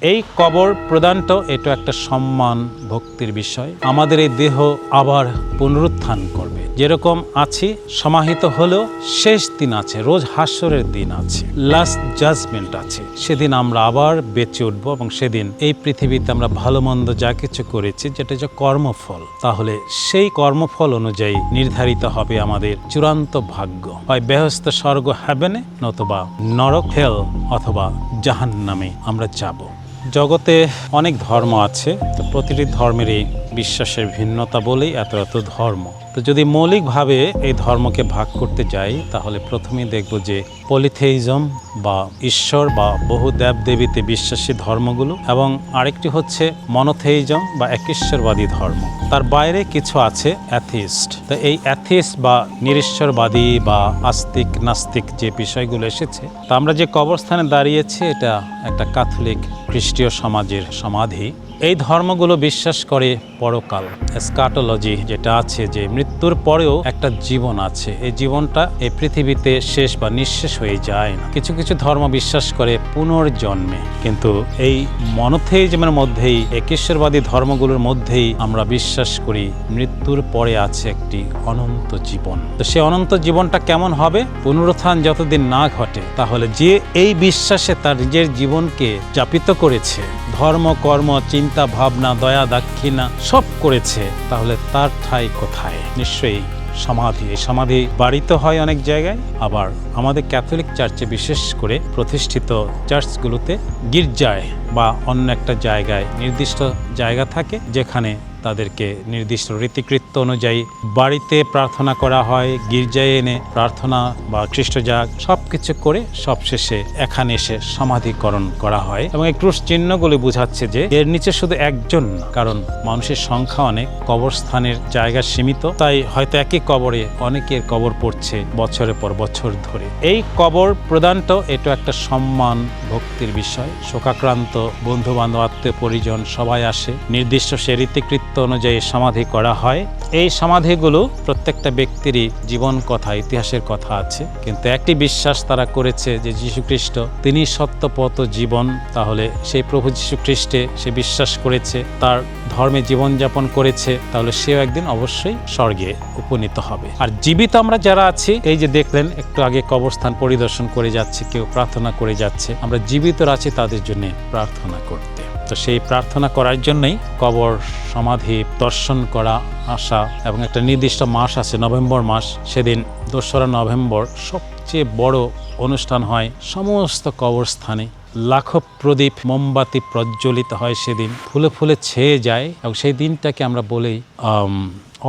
এই কবর প্রদানটাও এটা একটা সম্মান ভক্তির বিষয়। আমাদের এই দেহ আবার পুনরুত্থান করবে, যেরকম আছি সমাহিত হলেও শেষ দিন আছে, রোজ হাসরের দিন আছে, লাস্ট জাজমেন্ট আছে। সেদিন আমরা আবার বেঁচে উঠব এবং সেদিন এই পৃথিবীতে আমরা ভালো মন্দ যা কিছু করেছি যেটা যে কর্মফল, তাহলে সেই কর্মফল অনুযায়ী নির্ধারিত হবে আমাদের চূড়ান্ত ভাগ্য, হয় বেহেশত স্বর্গ হেভেনে, নতুবা নরক হেল অথবা জাহান্নামে আমরা যাব। জগতে অনেক ধর্ম আছে, তো প্রতিটি ধর্মেরই বিশ্বাসের ভিন্নতা বলেই এত এত ধর্ম। তো যদি মৌলিকভাবে এই ধর্মকে ভাগ করতে যাই, তাহলে প্রথমেই দেখব যে পলিথেইজম বা ঈশ্বর বা বহু দেবদেবীতে বিশ্বাসী ধর্মগুলো, এবং আরেকটি হচ্ছে মনোথেইজম বা একঈশ্বরবাদী ধর্ম। তার বাইরে কিছু আছে অ্যাথিস্ট। তো এই অ্যাথিস্ট বা নিরীশ্বরবাদী বা আস্তিক নাস্তিক যে বিষয়গুলো এসেছে, তা আমরা যে কবরস্থানে দাঁড়িয়েছি এটা একটা ক্যাথলিক খ্রিস্টীয় সমাজের সমাধি। এই ধর্মগুলো বিশ্বাস করে পরকাল, এসকাটোলজি যেটা আছে, যে মৃত্যুর পরেও একটা জীবন আছে, এই জীবনটা এই পৃথিবীতে শেষ বা নিঃশেষ হয়ে যায় না। কিছু কিছু ধর্ম বিশ্বাস করে পুনর্জন্মে, কিন্তু এই মনোথেইজমের মধ্যেই, একঈশ্বরবাদী ধর্মগুলোর মধ্যেই আমরা বিশ্বাস করি মৃত্যুর পরে আছে একটি অনন্ত জীবন। তো সেই অনন্ত জীবনটা কেমন হবে? পুনরুত্থান যতদিন না ঘটে, তাহলে যে এই বিশ্বাসে তার নিজের জীবনকে যাপিত করেছে, ধর্ম কর্ম চিন্তা ভাবনা দয়া দাক্ষিণা সব করেছে, তাহলে তার ঠাঁই কোথায়? নিশ্চয়ই সমাধি। এই সমাধি বাড়িতে হয় অনেক জায়গায়, আবার আমাদের ক্যাথলিক চার্চে বিশেষ করে প্রতিষ্ঠিত চার্চগুলোতে গির্জায় বা অন্য একটা জায়গায় নির্দিষ্ট জায়গা থাকে, যেখানে তাদেরকে নির্দিষ্ট রীতিকৃত্য অনুযায়ী বাড়িতে প্রার্থনা করা হয়, গির্জায় এনে প্রার্থনা বা খ্রিস্টজাগ সব কিছু করে সবশেষে এখানে এসে সমাধিকরণ করা হয়। এবং এই ক্রুশ চিহ্নগুলি বোঝাচ্ছে যে এর নিচে শুধু একজন না, কারণ মানুষের সংখ্যা অনেক, কবরস্থানের জায়গা সীমিত, তাই হয়তো একই কবরে অনেকের কবর পড়ছে বছরের পর বছর ধরে। এই কবর প্রদানটাও এটা একটা সম্মান ভক্তির বিষয়। শোকাক্রান্ত বন্ধু বান্ধব আত্মীয় পরিজন সবাই আসে, নির্দিষ্ট সে রীতিকৃত্য অনুযায়ী সমাধি করা হয়। এই সমাধিগুলো প্রত্যেকটা ব্যক্তিরই জীবন কথা, ইতিহাসের কথা আছে, কিন্তু একটি বিশ্বাস তারা করেছে যে যীশু খ্রিস্ট তিনি সত্যপথ জীবন। তাহলে সেই প্রভু যীশু খ্রিস্টে সে বিশ্বাস করেছে, তার ধর্মে জীবনযাপন করেছে, তাহলে সেও একদিন অবশ্যই স্বর্গে উপনীত হবে। আর জীবিত আমরা যারা আছি, এই যে দেখলেন একটু আগে কবরস্থান পরিদর্শন করে যাচ্ছে, কেউ প্রার্থনা করে যাচ্ছে, আমরা জীবিত আছি তাদের জন্য প্রার্থনা করতে। তো সেই প্রার্থনা করার জন্যই কবর সমাধি দর্শন করা আসা। এবং একটা নির্দিষ্ট মাস আছে, নভেম্বর মাস, সেদিন 2রা নভেম্বর সবচেয়ে বড় অনুষ্ঠান হয় সমস্ত কবরস্থানে। লাখো প্রদীপ মোমবাতি প্রজ্বলিত হয় সেদিন, ফুলে ফুলে ছেয়ে যায়। এবং সেই দিনটাকে আমরা বলি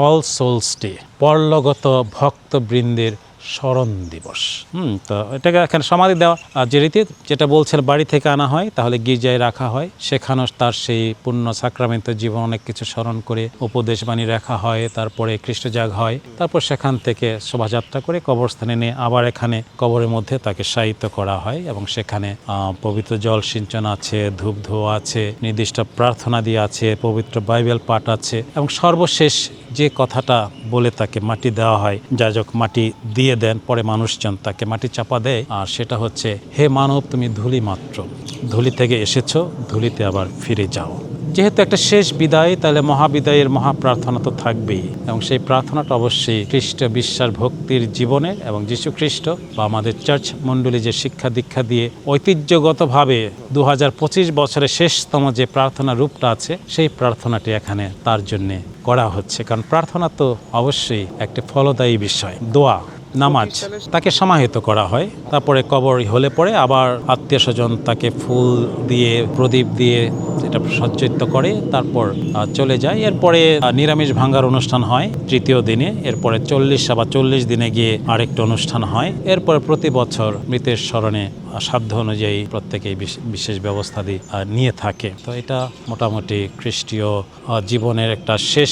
অল সোলস ডে, পরলোকগত ভক্তবৃন্দের স্মরণ দিবস। তো এটাকে এখানে সমাধি দেওয়া, আর যে রীতি যেটা বলছেন বাড়ি থেকে আনা হয়, তাহলে গির্জায় রাখা হয়, সেখানেও তার সেই পুণ্য সাক্রামেন্ট জীবন অনেক কিছু স্মরণ করে উপদেশ বাণী রাখা হয়, তারপরে খ্রিস্টজাগ হয়, তারপর সেখান থেকে শোভাযাত্রা করে কবরস্থানে নিয়ে আবার এখানে কবরের মধ্যে তাকে শায়িত করা হয়। এবং সেখানে পবিত্র জল সিঞ্চন আছে, ধূপ ধোয়া আছে, নির্দিষ্ট প্রার্থনা দিয়ে আছে, পবিত্র বাইবেল পাঠ আছে, এবং সর্বশেষ যে কথাটা বলে তাকে মাটি দেওয়া হয়, যাজক মাটি দিয়ে দেন, পরে মানুষজন তাকে মাটি চাপা দেয়, আর সেটা হচ্ছে, হে মানব তুমি ধুলি মাত্র, ধুলি থেকে এসেছো, ধুলিতে আবার ফিরে যাও। যেহেতু একটা শেষ বিদায়, তাহলে মহাবিদায়ের মহাপ্রার্থনা তো থাকবেই, এবং সেই প্রার্থনাটা অবশ্যই খ্রিস্ট বিশ্বাস ভক্তির জীবনের, এবং যীশু খ্রিস্ট বা আমাদের চার্চ মণ্ডলী যে শিক্ষা দীক্ষা দিয়ে ঐতিহ্যগতভাবে 2025 বছরের শেষতম যে প্রার্থনা রূপটা আছে, সেই প্রার্থনাটি এখানে তার জন্যে করা হচ্ছে। কারণ প্রার্থনা তো অবশ্যই একটা ফলদায়ী বিষয়, দোয়া নামাজ, তাকে সমাহিত করা হয়। তারপরে কবর হলে পরে আবার আত্মীয় স্বজন তাকে ফুল দিয়ে প্রদীপ দিয়ে এটা সজ্জিত করে, তারপর চলে যায়। এরপরে নিরামিষ ভাঙার অনুষ্ঠান হয় তৃতীয় দিনে, এরপরে 40 দিনে গিয়ে আরেকটা অনুষ্ঠান হয়। এরপরে প্রতি বছর মৃতের স্মরণে সাধ্য অনুযায়ী প্রত্যেকেই বিশেষ ব্যবস্থা নিয়ে থাকে। তো এটা মোটামুটি খ্রিস্টীয় জীবনের একটা শেষ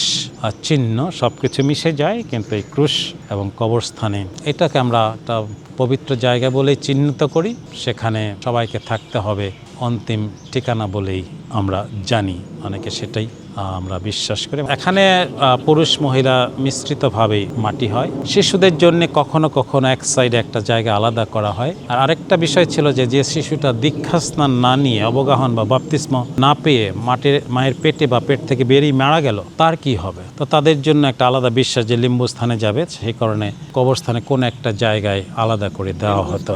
চিহ্ন। সবকিছু মিশে যায়, কিন্তু এই ক্রুশ এবং কবরস্থানে এটাকে আমরা একটা পবিত্র জায়গা বলেই চিহ্নিত করি। সেখানে সবাইকে থাকতে হবে অন্তিম ঠিকানা বলেই আমরা জানি, অনেকে সেটাই আমরা বিশ্বাস করি। এখানে পুরুষ মহিলা মিশ্রিতভাবেই মাটি হয়। শিশুদের জন্য কখনো কখনো এক সাইডে একটা জায়গা আলাদা করা হয়। আর আরেকটা বিষয় ছিল যে শিশুটা দীক্ষা স্নান না নিয়ে, অবগাহন বা বাপ্তিস্ম না পেয়ে মায়ের পেটে বা পেট থেকে বেরিয়ে মারা গেল, তার কি হবে? তো তাদের জন্য একটা আলাদা বিশ্বাস যে লিম্বস্থানে যাবে, সেই কারণে কবরস্থানে কোন একটা জায়গায় আলাদা করে দেওয়া হতো।